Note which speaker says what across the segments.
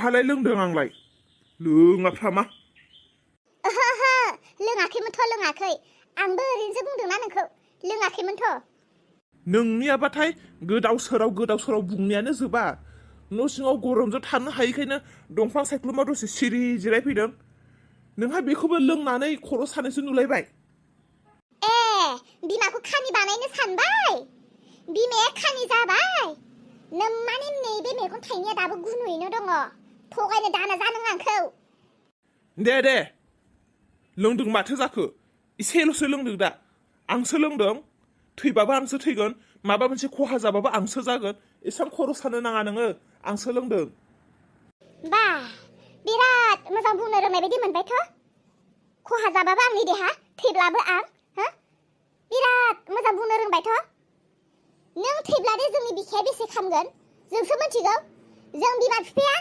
Speaker 1: नोंहालाय लोंदों आंलाय लोङाफ्रा मा
Speaker 2: ओहो लोङाखै आंबो ओरैनोसो बुंदोंना नोंखौ लोङाखैमोनथ'।
Speaker 1: नोंनियाबाथाय गोदाव सोराव बुंनायानो जोबा न' सिङाव गरमजों थानो हायैखायनो दंफां सायख्लुमाव दसे सिरि जिरायफैदों नोंहा बेखौबो लोंनानै खर' सानायसो नुलायबाय।
Speaker 2: ए बिमाखौ खानि बानायनो सानबाय बिमाया खानि जाबाय माने नैबे मेगन थाइनैया दाबो गुनुयैनो दङ थगायनो दाना जानो आंखौ।
Speaker 1: दे लोंदों माथो जाखो एसेल'सो लोंदों दा आंसो लोंदों थैबाबो आंसो थैगोन माबा मोनसे खहा जाबाबो आंसो जागोन एसेबां खर' सानो नाङा नोङो आंसो लोंदों।
Speaker 2: बा बिराद मोजां बुंनो रोंनाय बायदि मोनबायथ'। खहा जाबाबो आंनि देहा थैब्लाबो आं बिराद मोजां बुंनो रोंबायथ'। नों थैब्लादे जोंनि बिखाया बेसे खामगोन जोंसो मिथिगौ। जों बिमा बिफाया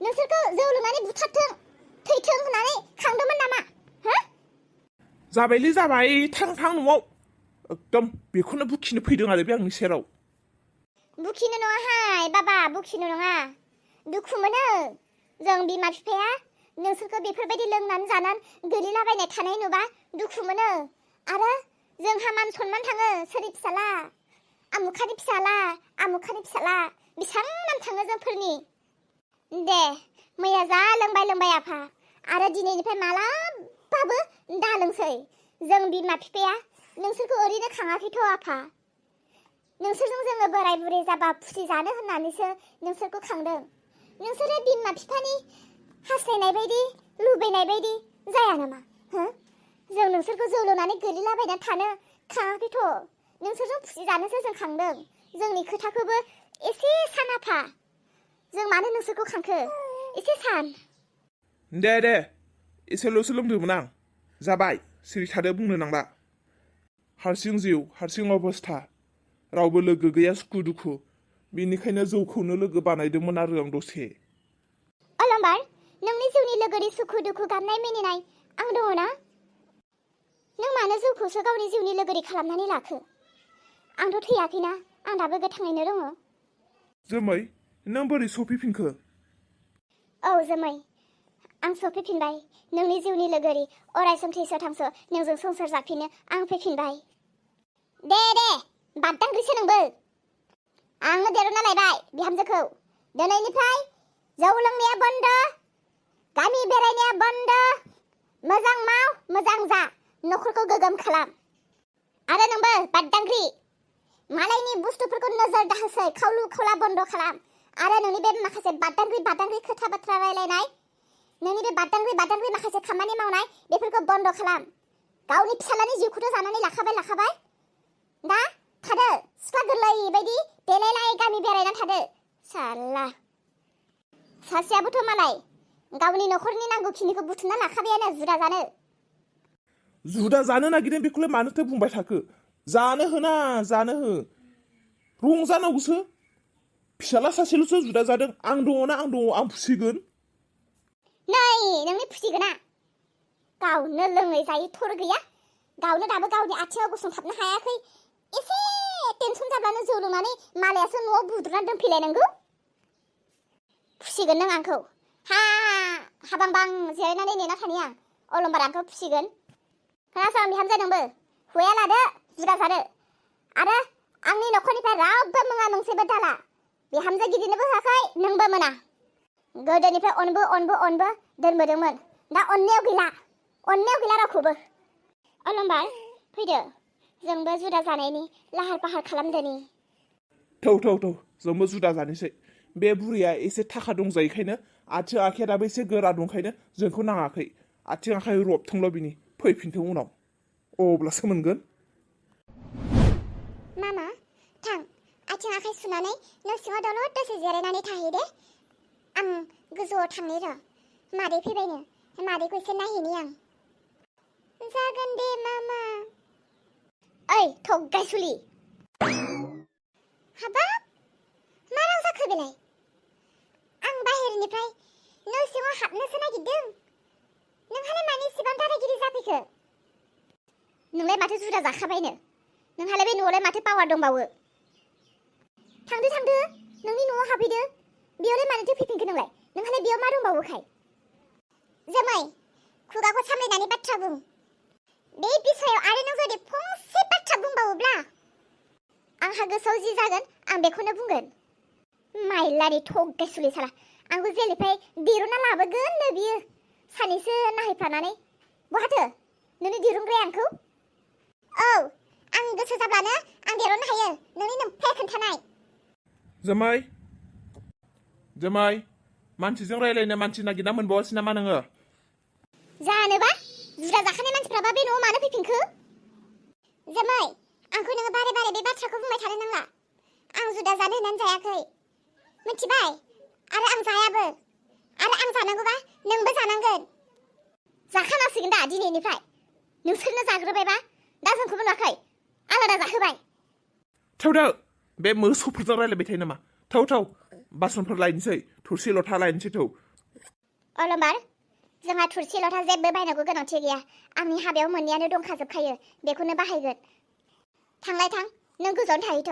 Speaker 2: नोंसोरखौ जौ लोंनानै बुथारथों थैथों होननानै खांदोंमोन नामा?
Speaker 1: जाबायलै जाबाय थां न'आव एकदम बेखौनो बुखिनो फैदों आरो बे आंनि सेराव।
Speaker 2: बुखिनो नङाहाय बाबा बुखिनो नङा दुखु मोनो जों बिमा बिफाया नोंसोरखौ बेफोरबायदि लोंनानै जानानै गोलैलाबायनाय थानाय नुबा दुखु मोनो। आरो जोंहा मान सनमान थाङो सोरनि फिसाला आमुखानि फिसाला बेसेबां नाम थाङो जोंफोरनि। दे मैया जा लोंबाय आफा आरो दिनैनिफ्राय मालाबाबो दा लोंसै। जों बिमा बिफाया नोंसोरखौ ओरैनो खाङाखैथ' आफा नोंसोरजों जोङो बोराय बुरै जाबा खुसि जानो होननानैसो नोंसोरखौ खांदों। नोंसोरो बिमा बिफानि हास्थायनाय बायदि लुबैनाय बायदि जाया नामा? जों नोंसोरखौ जौ लोंनानै गोलैलाबायनानै थानो खाङाखैथ' नोंसोरजों खुसि जानोसो जों खांदों। जोंनि खोथाखौबो एसे सान आफा जों मानो नोंसोरखौ खांखो एसे सान।
Speaker 1: दे एसेल'सो लोंदोंमोन आं जाबाय सिरि थादो बुंनो नांला। हारसिं जिउ हारसिं अबस्था रावबो लोगो गैया सुखु दुखु बेनिखायनो जौखौनो लोगो बानायदोंमोन आरो आं दसे।
Speaker 2: अलंबार नोंनि जिउनि लोगोरि सुखु दुखु गाबनाय मिनिनाय आं दङ ना? नों मानो जौखौसो गावनि जिउनि लोगोरि खालामनानै लाखो? आंथ' थैयाखैना आं दाबो गोथाङैनो दङ।
Speaker 1: जोमै नों बोरै सफैफिनखो?
Speaker 2: औ जोमै आं सफैफिनबाय नोंनि जिउनि लोगोरि अरायसम थैस थांस नोंजों संसार जाफिनो आं फैफिनबाय। दे बाददांग्रिसो नोंबो। आंनो देरना लायबाय बिहामजोखौ दिनैनिफ्राय जौ लोंनाया बन्द गामि बेरायनाया बन्द मोजां माव मोजां जा न'खरखौ गोगोम खालाम। आरो नोंबो बाददांग्रि मालायनि बुस्थुफोरखौ नोजोर दाहोसै खावलु खावला बन्द खालाम। आरो नोंनि बे माखासे बाददांग्रि खोथा बाथ्रा रायलायनाय नोंनि बे बाददांग्रि माखासे खामानि मावनाय बेफोरखौ बन्द खालाम। गावनि फिसालानि जिउखौथ' जानानै लाखाबाय दा थादो सिख्ला गोरलै बायदि देलायलाय गामि बेरायनानै थादो। साला सासेयाबोथ' मालाय गावनि न'खरनि नांगौखिनिखौ बुथुमना लाखाबायानो
Speaker 1: जुदा जानो नागिरदों बेखौलाय मानोथो बुंबाय थाखो? जानो हो रंजानांगौसो। फिसाला सासेल'सो जुदा जादों आं दङ आं फुसिगोन।
Speaker 2: नै नोंनि फुसिगोना गावनो लोङै जायै थर गैया गावनो दाबो गावनि आथिङाव गसंथाबनो हायाखै। एसे टेनसन जाब्लानो जौ लोंनानै मालायासो न'आव बुद्रुनानै दोनफैलायनांगौ। फुसिगोन नों आंखौ हाबांबां जिरायनानै नेना थानि आं अलंबार आंखौ फुसिगोन। खोनासं बिहामजो नोंबो हुया लादो जुदा जादो आरो आंनि न'खरनिफ्राय रावबो मुङा मुंसेबो दाला। बिहामजो गिदिरनोबो होआखै नोंबो मोना। गोदोनिफ्राय अनबो दोनबोदोंमोन दा अननायाव गैला रावखौबो। अलंबार फैदो जोंबो जुदा जानायनि लाहार फाहार खालामदोनि।
Speaker 1: थौ जोंबो जुदा जानोसै। बे बुरैया एसे थाखा दंजायोखायनो आथिं आखाइया दाबो एसे गोरा दंखायनो जोंखौ नाङाखै। आथिं आखाइ रबथोंल' बिनि फैफिनथों उनाव अब्लासो मोनगोन।
Speaker 2: मामा थां आथिं आखाइ सुनानै न' सिङाव दलद दसे जिरायनानै थाहैदे। आं गोजौआव थांनि र' मादै फैबायनो मादैखौ एसे नायहैनि आं। जागोन दे मामा। ओइ थगायसुलि हाबाब मा राव जाखो बेलाय? आं बाहेरनिफ्राय न' सिङाव हाबनोसो नागिरदों नोंहालाय मानो इसेबां दादागिरि जाफैखो? नोंलाय माथो जुदा जाखाबायनो नोंहालाय बे न'आवलाय माथो पावार दंबावो? थांदो नोंनि न'आव हाबफैदो बेयावलाय मानोथो फैफिनखो नोंलाय? नोंहालाय बेयाव मा दंबावोखाय? जोमै, खुगाखौ सामलायनानै बाथ्रा बुं। बे बिसयाव आरो नों जुदि फंसे बाथ्रा बुंबावोब्ला आंहा गोसोआव जि जागोन आं बेखौनो बुंगोन। माइलानि थगायसुलि साला, आंखौ जेलनिफ्राय दिरुनना लाबोगोननो बियो सानैसो नाहैफानानै। बहाथो नोंनि दिरुनग्राया आंखौ? औ, आं गोसो जाब्लानो आं दिरुननो हायो नोंनि नोमफाया खोन्थानाय।
Speaker 1: जोमै, मानसिजों रायलायनो मानसि नागिरना मोनबावासै नामा नोङो?
Speaker 2: जानोबा जुदा जाखानाय मानसिफ्राबा बे न'आव मानो फैफिनखो? जोमै, आंखौ नोङो बारे बारे बे बाथ्राखौ बुंबाय थानो नांला। आं जुदा जानो होननानै जायाखै, मिथिबाय? आरो आं जायाबो। आरो आं जानांगौबा नोंबो जानांगोन। जाखानांसिगोन दा दिनैनिफ्राय। नोंसोरनो जाग्रोबायबा दा जोंखौबो नुवाखै, आलादा जाहोबाय।
Speaker 1: थौदो, बे मोसौफोरजों रायलायबाय थायो नामा? थौ बासनफोर लायनोसै, थोरसि लथा लायनोसै थौ।
Speaker 2: अलम्बार, जोंहा थोरसि लथा जेबो बायनांगौ गोनांथि गैया। आंनि हाबायाव मोननैयानो दंखाजोबखायो, बेखौनो बाहायगोन। थांलाय थां, नों गोजौआवनो थाहैथ'।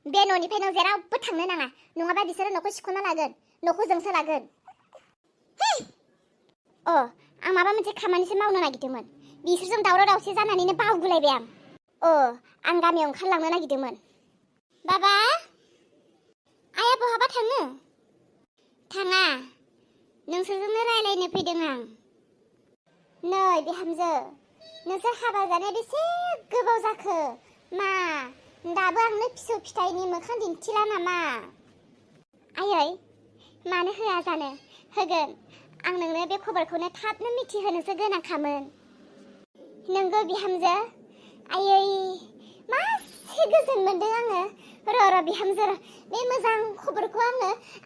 Speaker 2: बे न'निफ्राय नों जेरावबो थांनो नाङा, नङाबा बिसोरो न'खौ सिख'ना लागोन, न'खौ जोंसो लागोन। आं माबा मोनसे खामानिसो मावनो नागिरदोंमोन, बिसोरजों दावराव दावसि जानानैनो बावगुलायबाय आं। आं गामियाव ओंखारलांनो नागिरदोंमोन। बाबा, आइया बहाबा थाङो? थाङा, नोंसोरजोंनो रायलायनो फैदों आं। नै बिहामजो, नोंसोर हाबा जानाया बेसे गोबाव जाखो? मा दाबो आंनो फिसौ फिथाइनि मोखां दिन्थिला नामा? आयै, मानो होआ जानो, होगोन। आं नोंनो बे खबरखौनो थाबनो मिथिहोनोसो गोनांखामोन। नोंगौ बिहामजो, आयै मासे गोजोन मोनदों आङो। र' बिहामजो, बे मोजां खबरखौ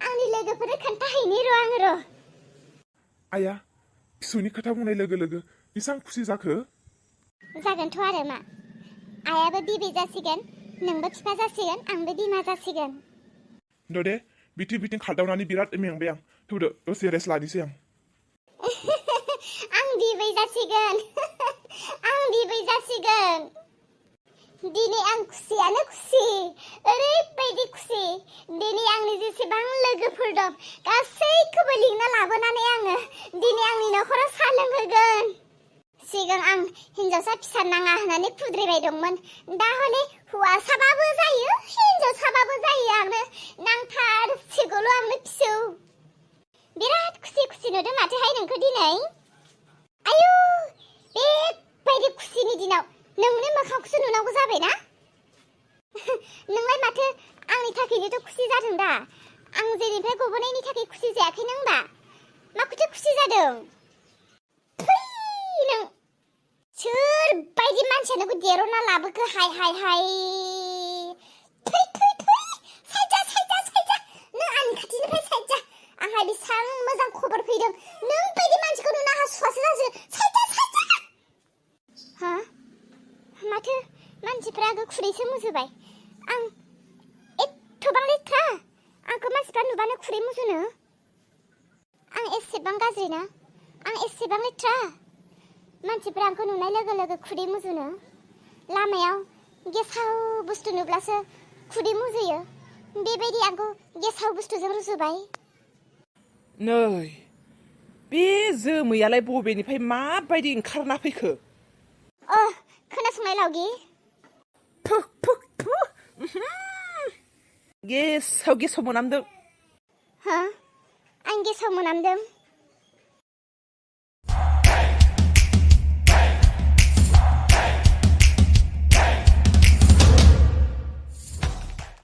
Speaker 2: आंनि लोगोफोरनो खोन्थाहैनि आङो।
Speaker 1: आया, फिसौनि खोथा बुंनाय लोगो लोगो बेसेबां खुसि जाखो?
Speaker 2: जागोनथ' आरो मा, आइयाबो बिबै जासिगोन, नोंबो बिफा जासिगोन, आंबो बिमा जासिगोन।
Speaker 1: दे, बिथिं खारदावनानै बिराद मेंबाय आं। थौदो, दसे रेस्ट लानोसै आं।
Speaker 2: आं बिबै जासिगोन। आं बिबै जासिगोन। दिनै आं खुसियानो खुसि, ओरैबायदि खुसि। दिनै आंनि जेसेबां लोगोफोर दं गासैखौबो लिंना लाबोनानै आङो दिनै आंनि न'खराव साहा लोंहोगोन। सिगां आं हिनजावसा फिसा नाङा होननानै खुद्रिबाय दंमोन, दा हले हौवासाबाबो जायो हिनजावसाबाबो जायो, आंनो नांथारसिगौल' आंनो फिसौ। बिराद खुसि नुदों माथोहाय नोंखौ दिनै। आयु, बेबायदि खुसिनि दिनाव नोंनि मोखांखौसो नुनांगौ जाबायना? नोंलाय माथो आंनि थाखायनोथ' खुसि जादों दा? आं जेनिफ्राय गबोनायनि थाखाय खुसि जायाखै नों होनबा? माखौथो खुसि जादों? नों सोरबायदि मानसिया नोंखौ देरना लाबोखो? हाय साइड जा, नों आंनि खाथिनिफ्राय साइड जा। आंहा बेसां मोजां खबर फैदों, नों बायदि मानसिखौ नुना आंहा सुवासो जाजो। साइड जा। हा? माथो मानसिफ्रा आंखौ खुदैसो मुजुबाय। आं एथ'बां लेथ्रा? आंखौ मानसिफ्रा नुबानो खुदै मुजुनो? आं एसेबां गाज्रि ना? आं एसेबां लेथ्रा? मानसिफ्रा आंखौ नुनाय लोगो लोगो खुदै मुजुनो? लामायाव गेसाव बुस्थु नुब्लासो खुदै मुजुयो, बेबायदि आंखौ गेसाव बुस्थुजों रुजुबाय।
Speaker 3: नै, बे जोमैयालाय बबेनिफ्राय माबायदि ओंखारना फैखो?
Speaker 2: खोनासंनाय लावगि।
Speaker 3: गेसाव मोनामदों।
Speaker 2: आं गेसाव मोनामदों?